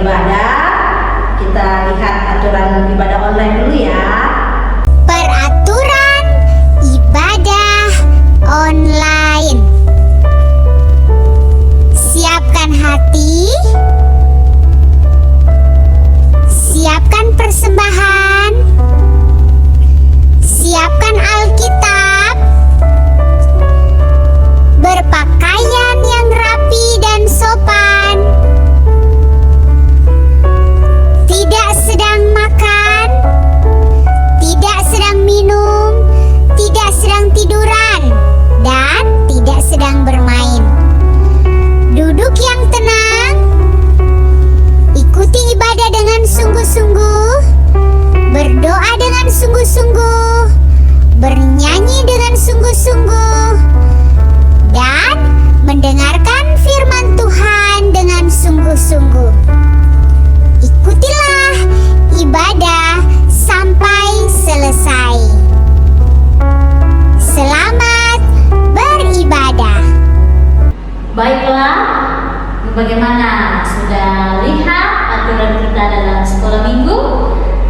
beribadah. Kita lihat aturan ibadah online dulu ya. Peraturan ibadah online. Siapkan hati, siapkan persembahan, siapkan Alkitab, berpakaian yang rapi dan sopan, tidak sedang makan, tidak sedang minum, tidak sedang tiduran, dan tidak sedang bermain. Duduk yang tenang, ikuti ibadah dengan sungguh-sungguh, berdoa dengan sungguh-sungguh, bernyanyi dengan sungguh-sungguh, dan mendengarkan firman Tuhan dengan sungguh-sungguh. Ikutilah ibadah sampai selesai. Selamat beribadah. Baiklah, bagaimana? Sudah lihat aturan kita dalam sekolah minggu?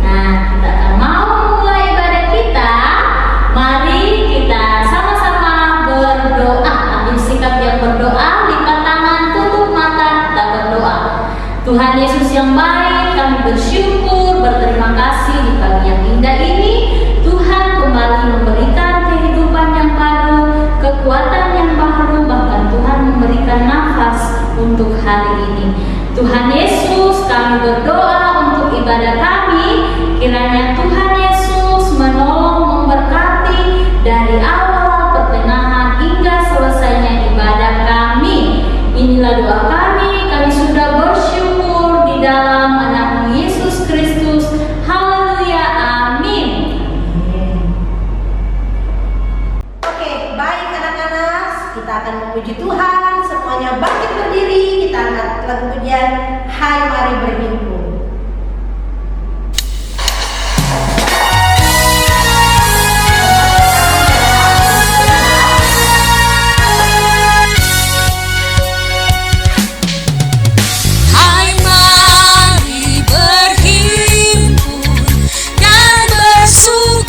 Nah, kita akan mau mulai ibadah kita. Mari kita sama-sama berdoa. Ambil sikap yang berdoa, lipat tangan, tutup mata, kita berdoa. Tuhan Yesus yang baik, kami bersyukur, berterima kasih di pagi yang indah ini. Tuhan kembali memberikan kehidupan yang baru, kekuatan yang baru, bahkan Tuhan memberikan nafas untuk hari ini. Tuhan Yesus, kami berdoa untuk ibadah kami, kiranya Tuhan Yesus menolong, memberkati dari awal, pertengahan, hingga selesainya ibadah kami. Inilah doa kami sudah bersyukur di dalam anak Yesus Kristus. Haleluya, amin. Oke, baik anak-anak, kita akan memuji Tuhan. Semuanya bangkit berdiri, kita angkat lagu pujian Hai Mari Berhimpun. Hai mari berhimpun dan bersukaria,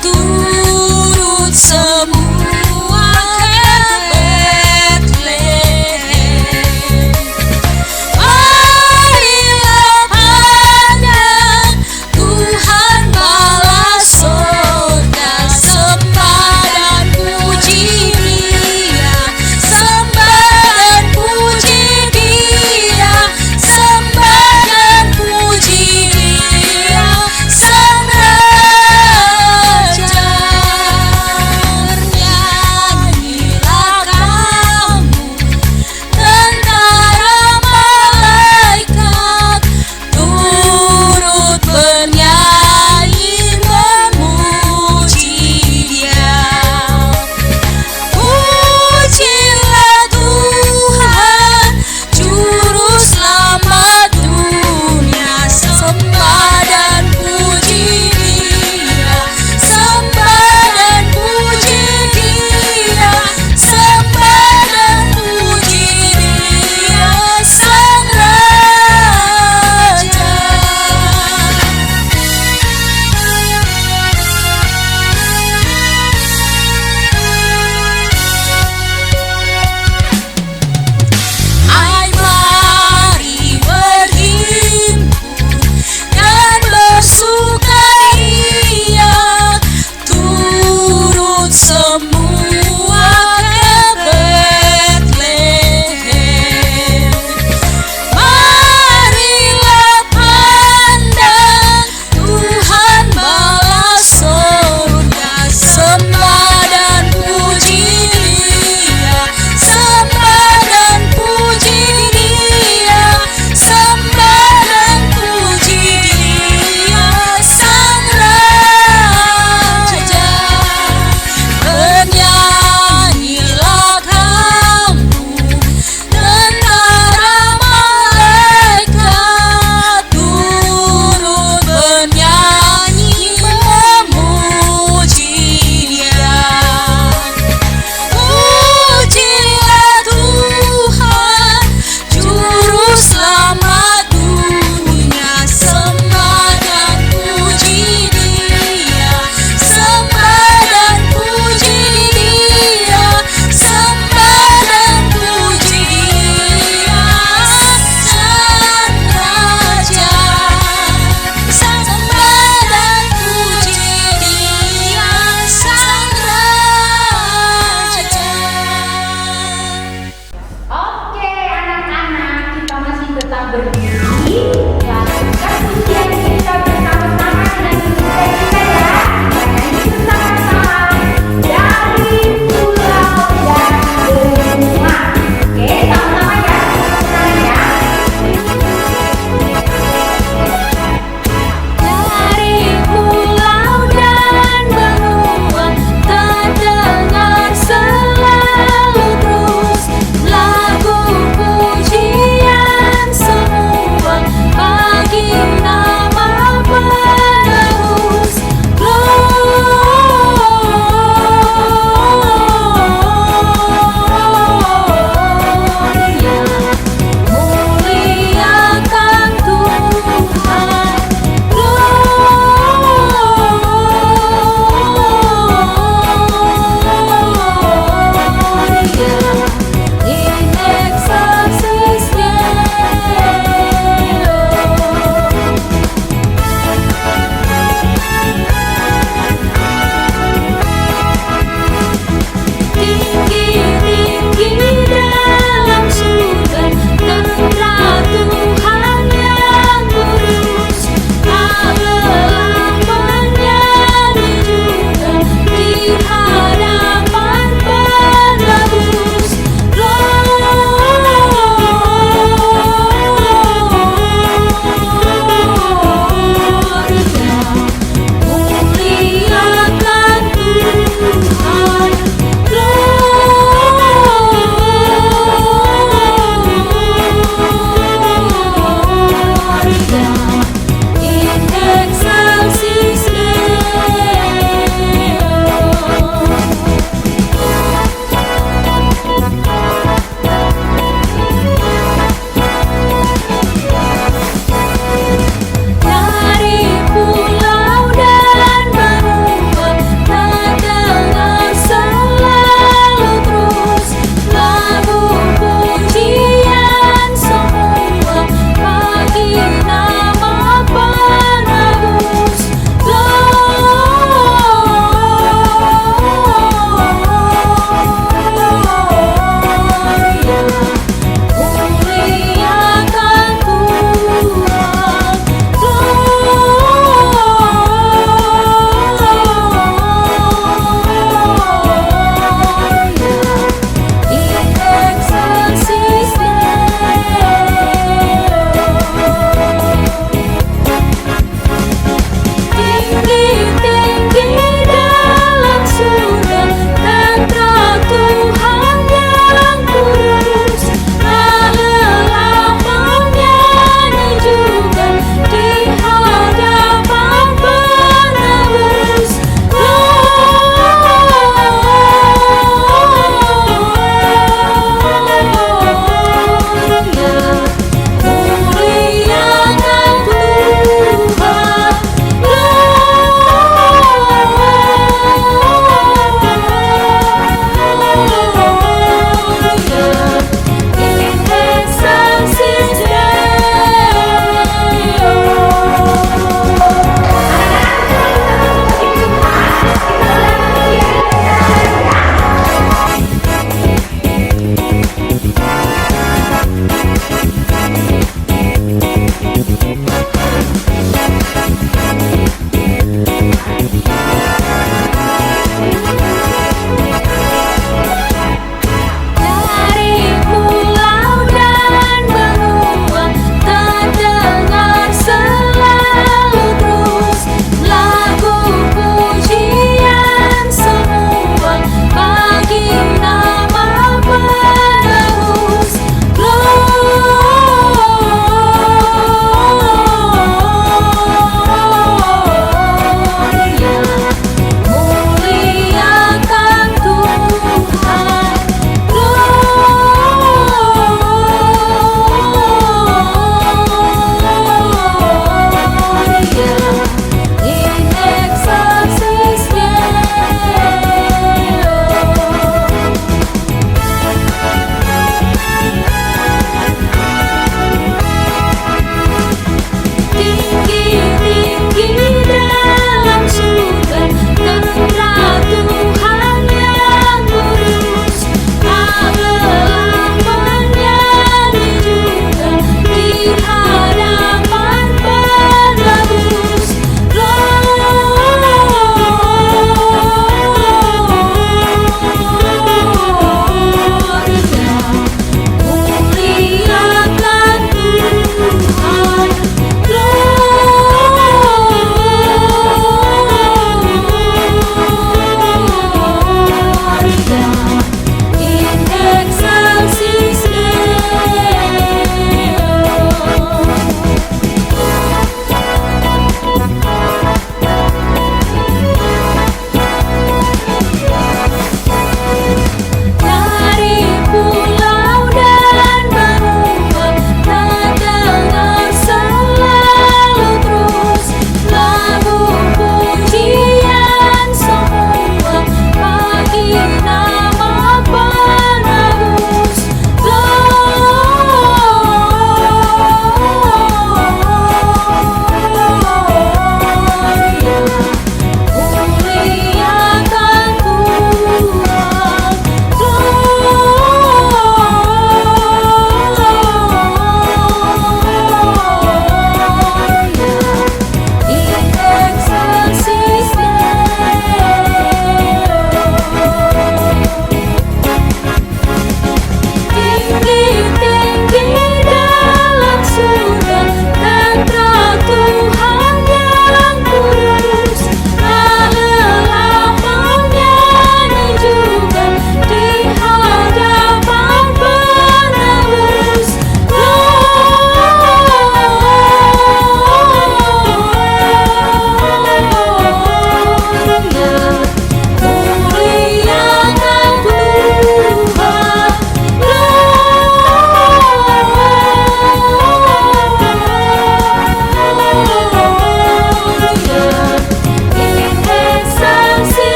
turut semua ke Betlehem.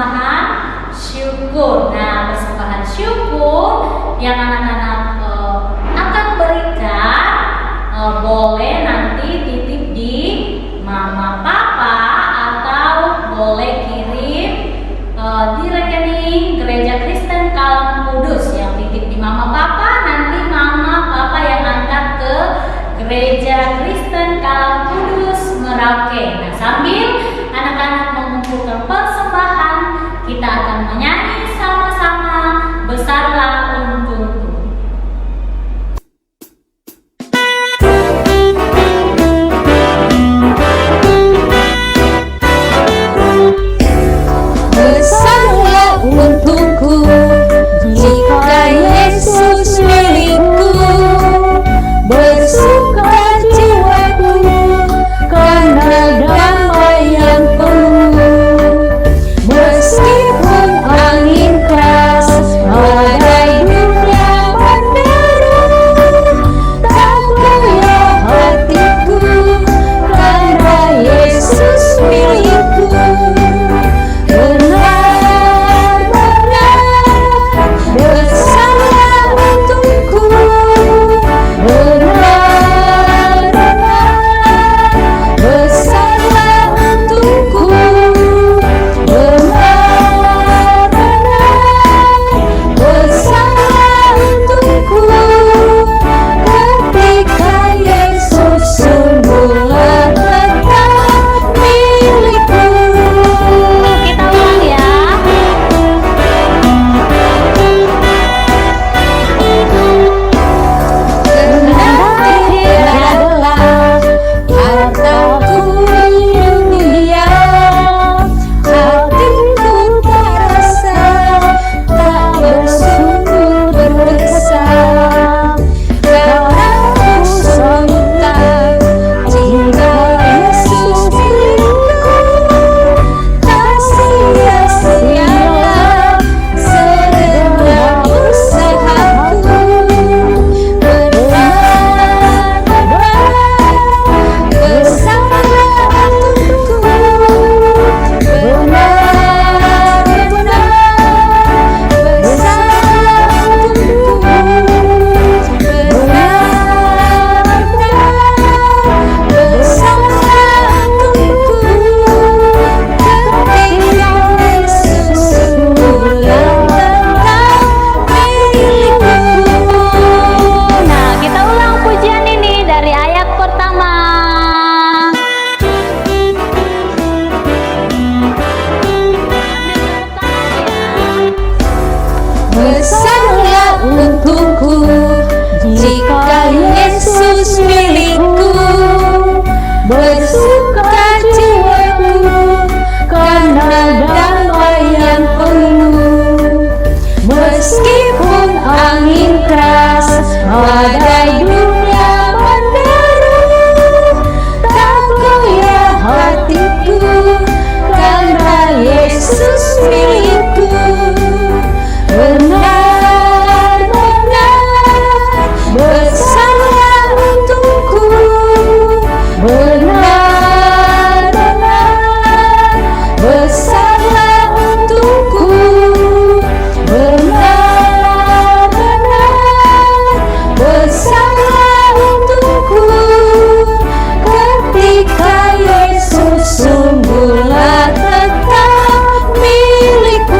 persembahan syukur. Nah, persembahan syukur yang anak-anak akan berikan boleh nanti titip di mama papa atau boleh kirim di rekening Gereja Kristen Kalam Kudus. Yang titip di mama papa, nanti mama papa yang angkat ke Gereja Kristen Kalam Kudus Merauke. Nah, sambil anak-anak mengumpulkan persembahan, kita akan menyanyi sama-sama Besarlah Untungku. Besarlah untungku jika Yesus milikku, bersuka jiwaku karena damai yang penuh. Meskipun angin keras badai dunia menderu, tak goyah hatiku karena Yesus milikku. Besarlah untungku, besarlah untungku, besarlah untukku, ketika Yesus sungguhlah tetap milikku. Kita ulang ya. Kendati adalah hartaku dunia, hatiku tak rasa, tak bersungguh berkesan, karena ku sontak jika Yesus milikku, tak sia-sialah segenap usahaku. Besarlah untungku, benar-benar besarlah untungku, benar-benar besarlah untukku, ketika Yesus sungguhlah tetap milikku. Nah, kita ulang pujian ini dari ayat pertama. Besarlah untungku jika Yesus milikku, bersuka jiwaku karena damai yang penuh. Meskipun angin keras badai dunia menderu, tak goyah hatiku karena Yesus milikku. Benar-benar besarlah untukku, benar-benar besarlah untukku, benar-benar besarlah untukku, ketika Yesus sungguhlah tetap milikku.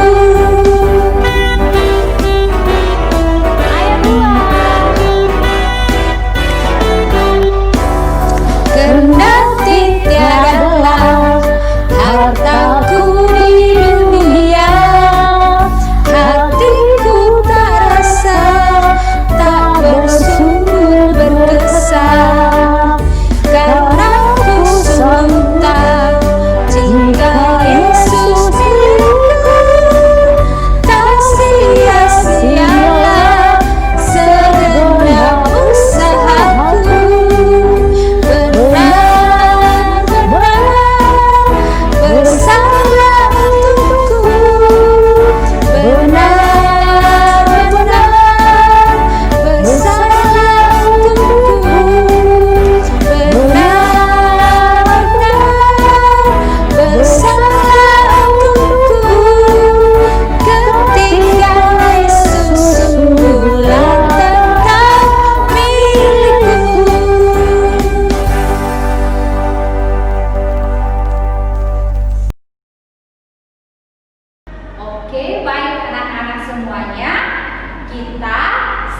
kita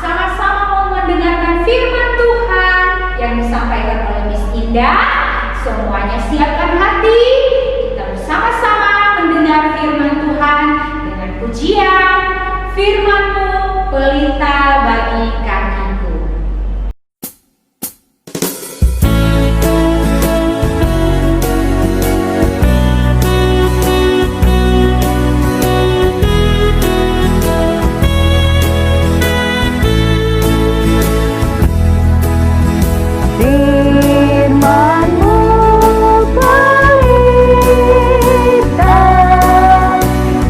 sama-sama mau mendengarkan firman Tuhan yang disampaikan oleh Miss Indah. Semuanya siapkan hati, kita bersama-sama mendengar firman Tuhan dengan pujian, firman-Mu pelita bagi kakiku. Firman-Mu pelita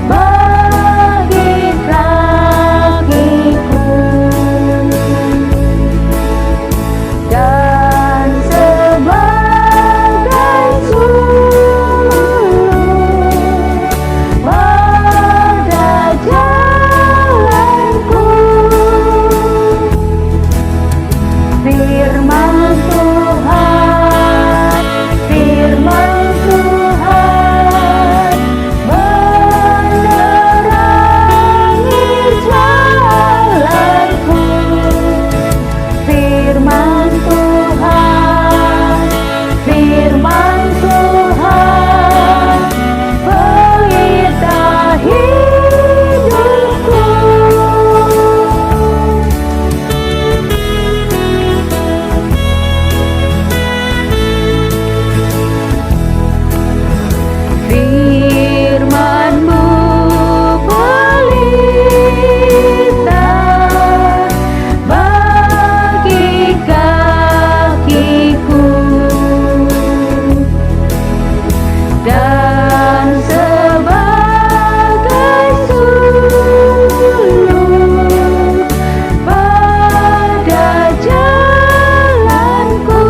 bagi kakiku, dan sebagai sulur pada jalanku. Firman Tuhan, firman Tuhan menerangi jalanku. Firman Tuhan, firman Tuhan pelita hidupku. Firman-Mu pelita bagi kakiku, dan sebagai sulur pada jalanku.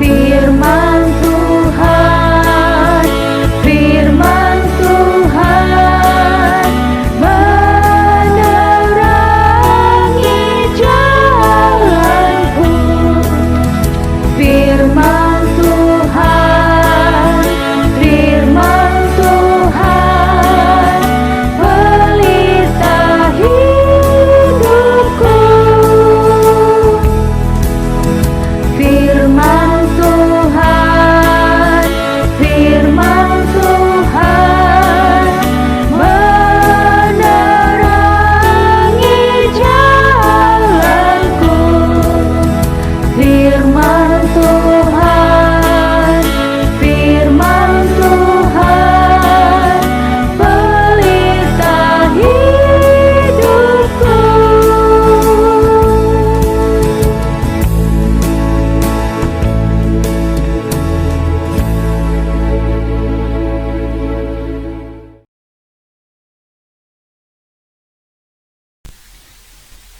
Firman Tuhan, firman Tuhan menerangi jalanku. Firman Tuhan, firman Tuhan pelita hidupku. Firman Tuhan, firman Tuhan menerangi jalanku. Firman Tuhan, firman Tuhan pelita hidupku.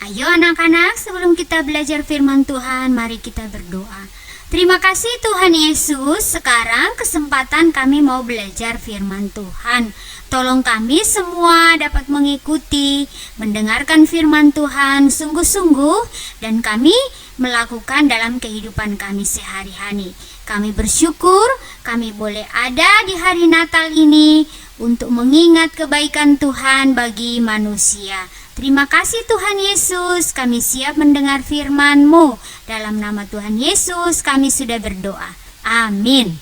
Ayo anak-anak, sebelum kita belajar firman Tuhan, mari kita berdoa. Terima kasih Tuhan Yesus, sekarang kesempatan kami mau belajar firman Tuhan. Tolong kami semua dapat mengikuti, mendengarkan firman Tuhan sungguh-sungguh, dan kami melakukan dalam kehidupan kami sehari-hari. Kami bersyukur kami boleh ada di hari Natal ini untuk mengingat kebaikan Tuhan bagi manusia. Terima kasih Tuhan Yesus, kami siap mendengar firman-Mu. Dalam nama Tuhan Yesus kami sudah berdoa. Amin.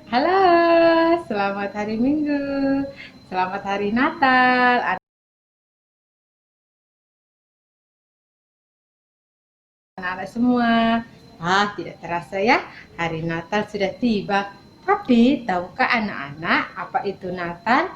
Halo, selamat hari Minggu, selamat hari Natal, anak-anak semua. Tidak terasa ya, hari Natal sudah tiba. Tapi tahukah anak-anak apa itu Natal?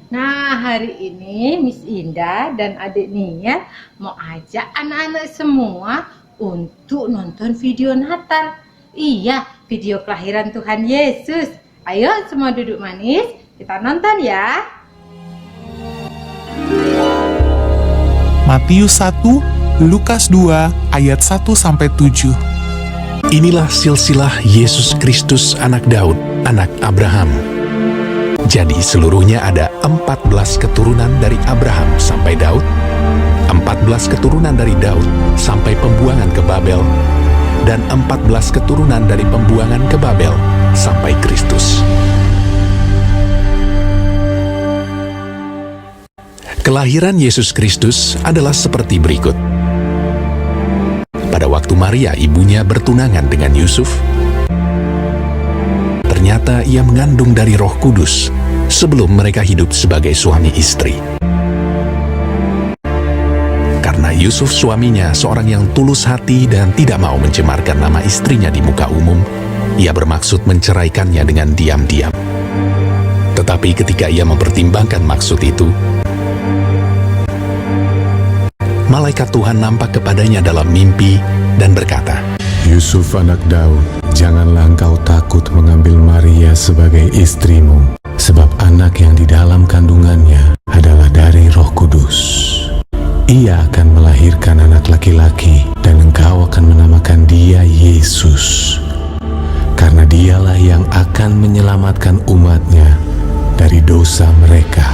Nah, hari ini Miss Indah dan adik Nia mau ajak anak-anak semua untuk nonton video Natal. Iya, video kelahiran Tuhan Yesus. Ayo semua duduk manis, kita nonton ya. Matius 1, Lukas 2, ayat 1-7. Inilah silsilah Yesus Kristus anak Daud, anak Abraham. Jadi seluruhnya ada 14 keturunan dari Abraham sampai Daud, 14 keturunan dari Daud sampai pembuangan ke Babel, dan 14 keturunan dari pembuangan ke Babel sampai Kristus. Kelahiran Yesus Kristus adalah seperti berikut. Pada waktu Maria ibunya bertunangan dengan Yusuf, ternyata ia mengandung dari Roh Kudus sebelum mereka hidup sebagai suami istri. Karena Yusuf suaminya seorang yang tulus hati dan tidak mau mencemarkan nama istrinya di muka umum, ia bermaksud menceraikannya dengan diam-diam. Tetapi ketika ia mempertimbangkan maksud itu, malaikat Tuhan nampak kepadanya dalam mimpi dan berkata, Yusuf anak Daud, janganlah engkau takut mengambil Maria sebagai istrimu, sebab anak yang di dalam kandungannya adalah dari Roh Kudus. Ia akan melahirkan anak laki-laki dan engkau akan menamakan dia Yesus, karena dialah yang akan menyelamatkan umatnya dari dosa mereka.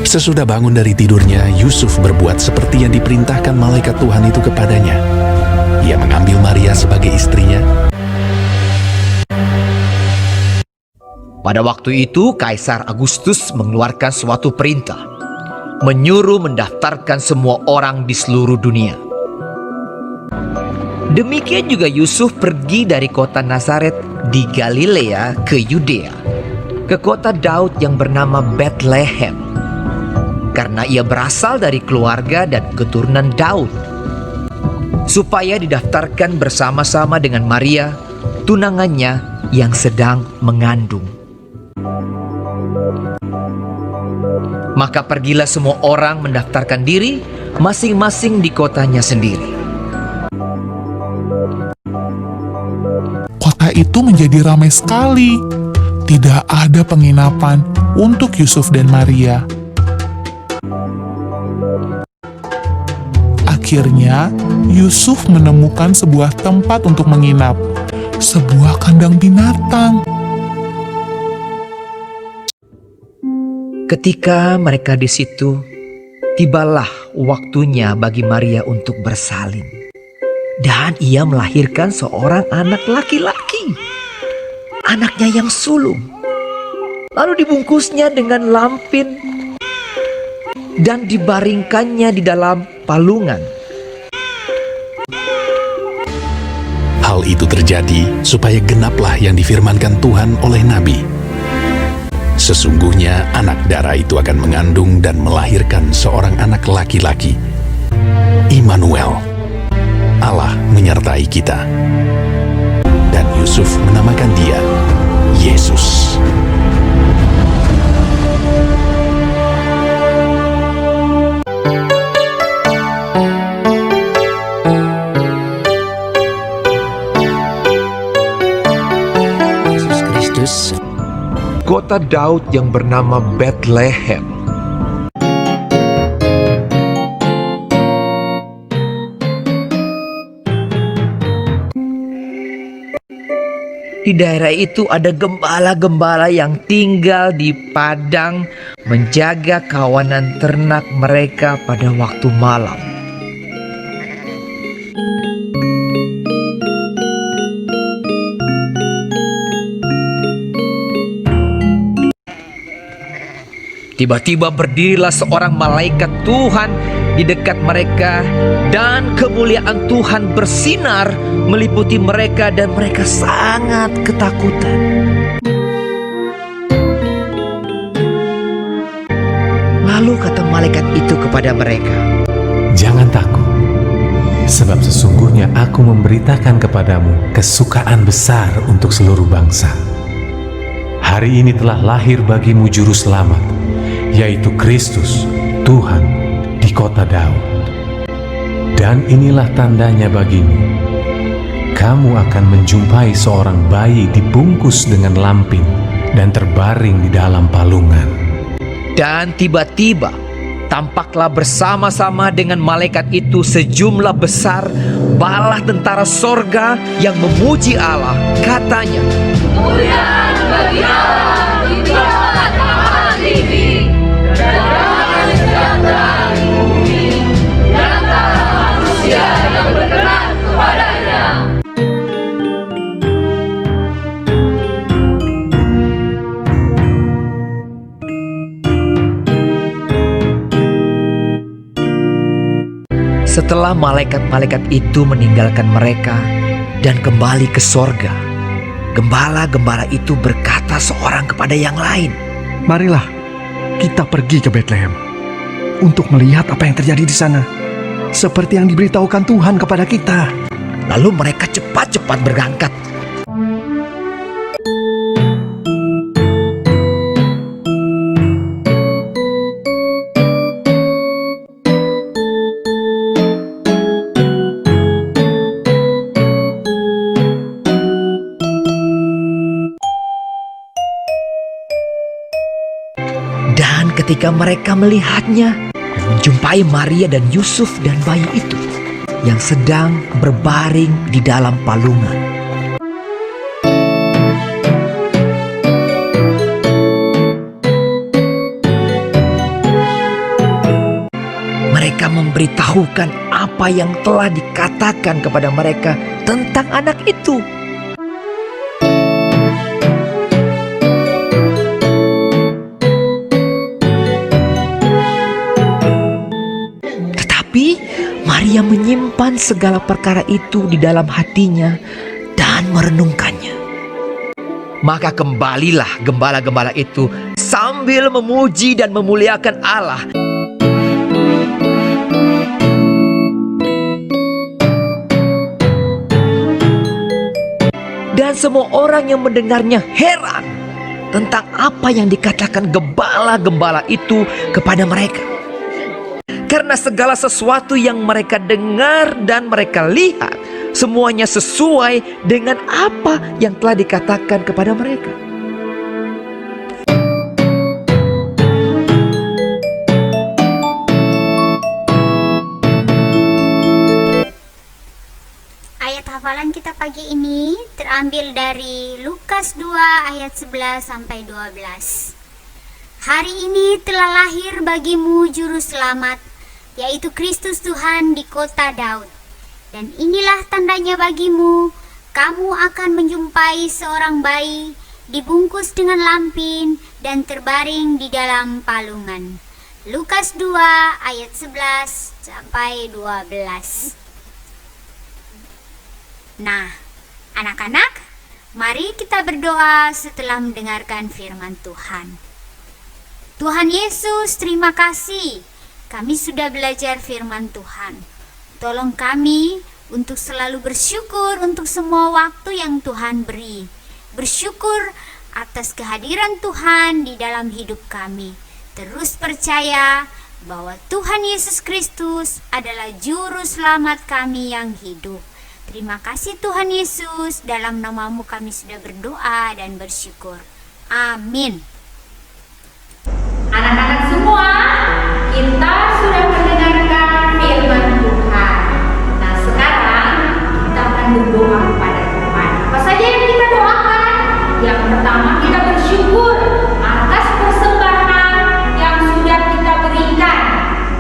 Sesudah bangun dari tidurnya, Yusuf berbuat seperti yang diperintahkan malaikat Tuhan itu kepadanya. Ia mengambil Maria sebagai istrinya. Pada waktu itu, Kaisar Agustus mengeluarkan suatu perintah, menyuruh mendaftarkan semua orang di seluruh dunia. Demikian juga Yusuf pergi dari kota Nazaret di Galilea ke Yudea, ke kota Daud yang bernama Bethlehem, karena ia berasal dari keluarga dan keturunan Daud, supaya didaftarkan bersama-sama dengan Maria, tunangannya yang sedang mengandung. Maka pergilah semua orang mendaftarkan diri masing-masing di kotanya sendiri. Kota itu menjadi ramai sekali. Tidak ada penginapan untuk Yusuf dan Maria. Akhirnya, Yusuf menemukan sebuah tempat untuk menginap, sebuah kandang binatang. Ketika mereka di situ, tibalah waktunya bagi Maria untuk bersalin. Dan ia melahirkan seorang anak laki-laki, anaknya yang sulung. Lalu dibungkusnya dengan lampin dan dibaringkannya di dalam palungan. Hal itu terjadi supaya genaplah yang difirmankan Tuhan oleh Nabi. Sesungguhnya anak darah itu akan mengandung dan melahirkan seorang anak laki-laki. Immanuel, Allah menyertai kita. Dan Yusuf menamakan dia Yesus. Yesus Kristus, Kota Daud yang bernama Bethlehem. Di daerah itu ada gembala-gembala yang tinggal di padang menjaga kawanan ternak mereka pada waktu malam. Tiba-tiba berdirilah seorang malaikat Tuhan di dekat mereka, dan kemuliaan Tuhan bersinar meliputi mereka dan mereka sangat ketakutan. Lalu kata malaikat itu kepada mereka, Jangan takut, sebab sesungguhnya aku memberitakan kepadamu kesukaan besar untuk seluruh bangsa. Hari ini telah lahir bagimu juru selamat, yaitu Kristus, Tuhan, di kota Daud. Dan inilah tandanya bagimu. Kamu akan menjumpai seorang bayi dibungkus dengan lampin dan terbaring di dalam palungan. dan tiba-tiba tampaklah bersama-sama dengan malaikat itu sejumlah besar bala tentara sorga yang memuji Allah. Katanya, Kemuliaan bagi Allah di tempat tinggi, dan damai sejahtera di bumi, di antara manusia yang berkenan kepadanya. Setelah malaikat-malaikat itu meninggalkan mereka dan kembali ke sorga, gembala-gembala itu berkata seorang kepada yang lain, "Marilah, kita pergi ke Betlehem untuk melihat apa yang terjadi di sana, seperti yang diberitahukan Tuhan kepada kita." Lalu mereka cepat-cepat berangkat. Dan ketika mereka melihatnya, menjumpai Maria dan Yusuf dan bayi itu yang sedang berbaring di dalam palungan. Mereka memberitahukan apa yang telah dikatakan kepada mereka tentang anak itu. Maria menyimpan segala perkara itu di dalam hatinya dan merenungkannya. Maka kembalilah gembala-gembala itu sambil memuji dan memuliakan Allah. Dan semua orang yang mendengarnya heran tentang apa yang dikatakan gembala-gembala itu kepada mereka. Karena segala sesuatu yang mereka dengar dan mereka lihat, semuanya sesuai dengan apa yang telah dikatakan kepada mereka. Ayat hafalan kita pagi ini terambil dari Lukas 2 ayat 11 sampai 12. Hari ini telah lahir bagimu juru selamat, yaitu Kristus Tuhan di kota Daud. Dan inilah tandanya bagimu, kamu akan menjumpai seorang bayi dibungkus dengan lampin dan terbaring di dalam palungan. Lukas 2 ayat 11 sampai 12. Nah, anak-anak, mari kita berdoa setelah mendengarkan firman Tuhan. Tuhan Yesus, terima kasih. Kami sudah belajar firman Tuhan. Tolong kami untuk selalu bersyukur untuk semua waktu yang Tuhan beri. Bersyukur atas kehadiran Tuhan di dalam hidup kami. Terus percaya bahwa Tuhan Yesus Kristus adalah juru selamat kami yang hidup. Terima kasih Tuhan Yesus, dalam nama-Mu kami sudah berdoa dan bersyukur. Amin. Anak-anak semua, kita sudah mendengarkan firman Tuhan. Nah, sekarang kita akan berdoa kepada Tuhan. Apa saja yang kita doakan? Yang pertama, kita bersyukur atas persembahan yang sudah kita berikan.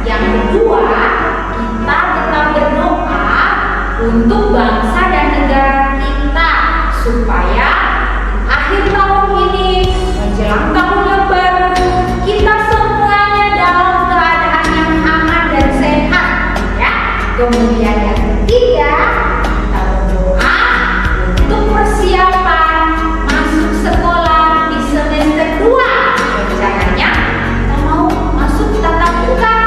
Yang kedua, kita tetap berdoa untuk bangsa dan negara kita, supaya akhir tahun ini menjelang tahun yang baru, kita semuanya dalam keadaan yang aman dan sehat, ya. Kemudian yang ketiga, kita berdoa untuk persiapan masuk sekolah di semester 2. Rencananya kita mau masuk tatap muka.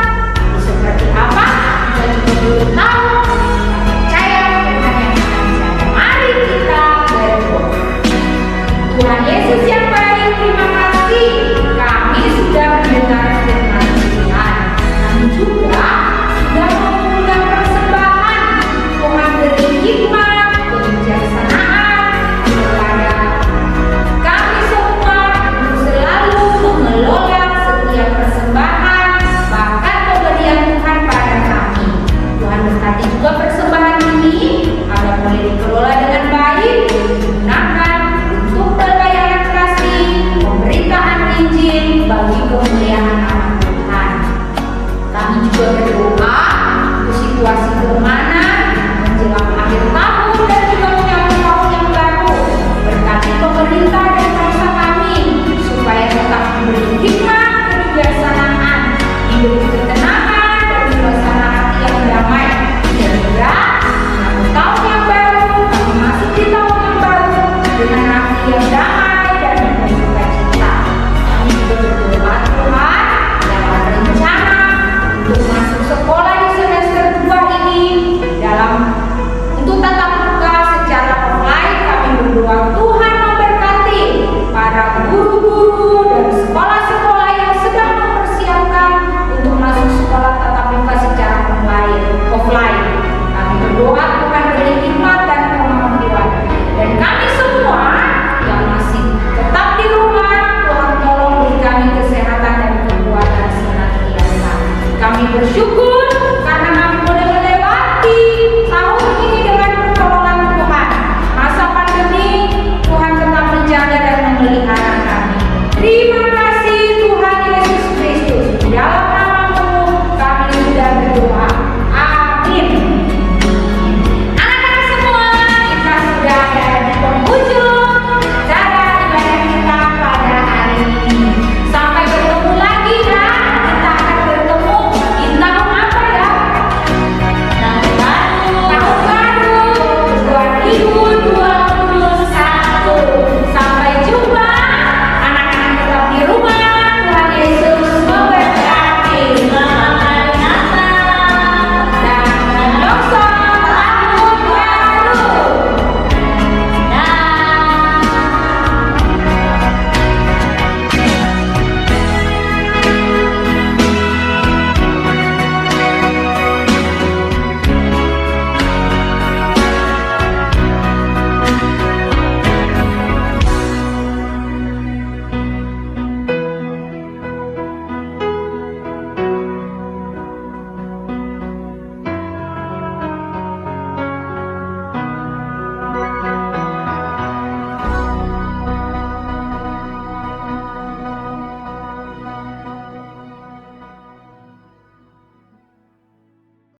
Seperti apa? Kita juga belum tahu. Percaya dengan yang akan terjadi. Mari kita berdoa. Tuhan Yesus yang baik, terima kasih. Kami sudah mendengar firman Tuhan. Kami juga sudah mengumpulkan persembahan. Tuhan beri hikmat, kebijaksanaan kepada kami semua untuk selalu mengelola setiap persembahan, bahkan pemberian Tuhan pada kami. Tuhan berkati juga persembahan ini agar boleh dikelola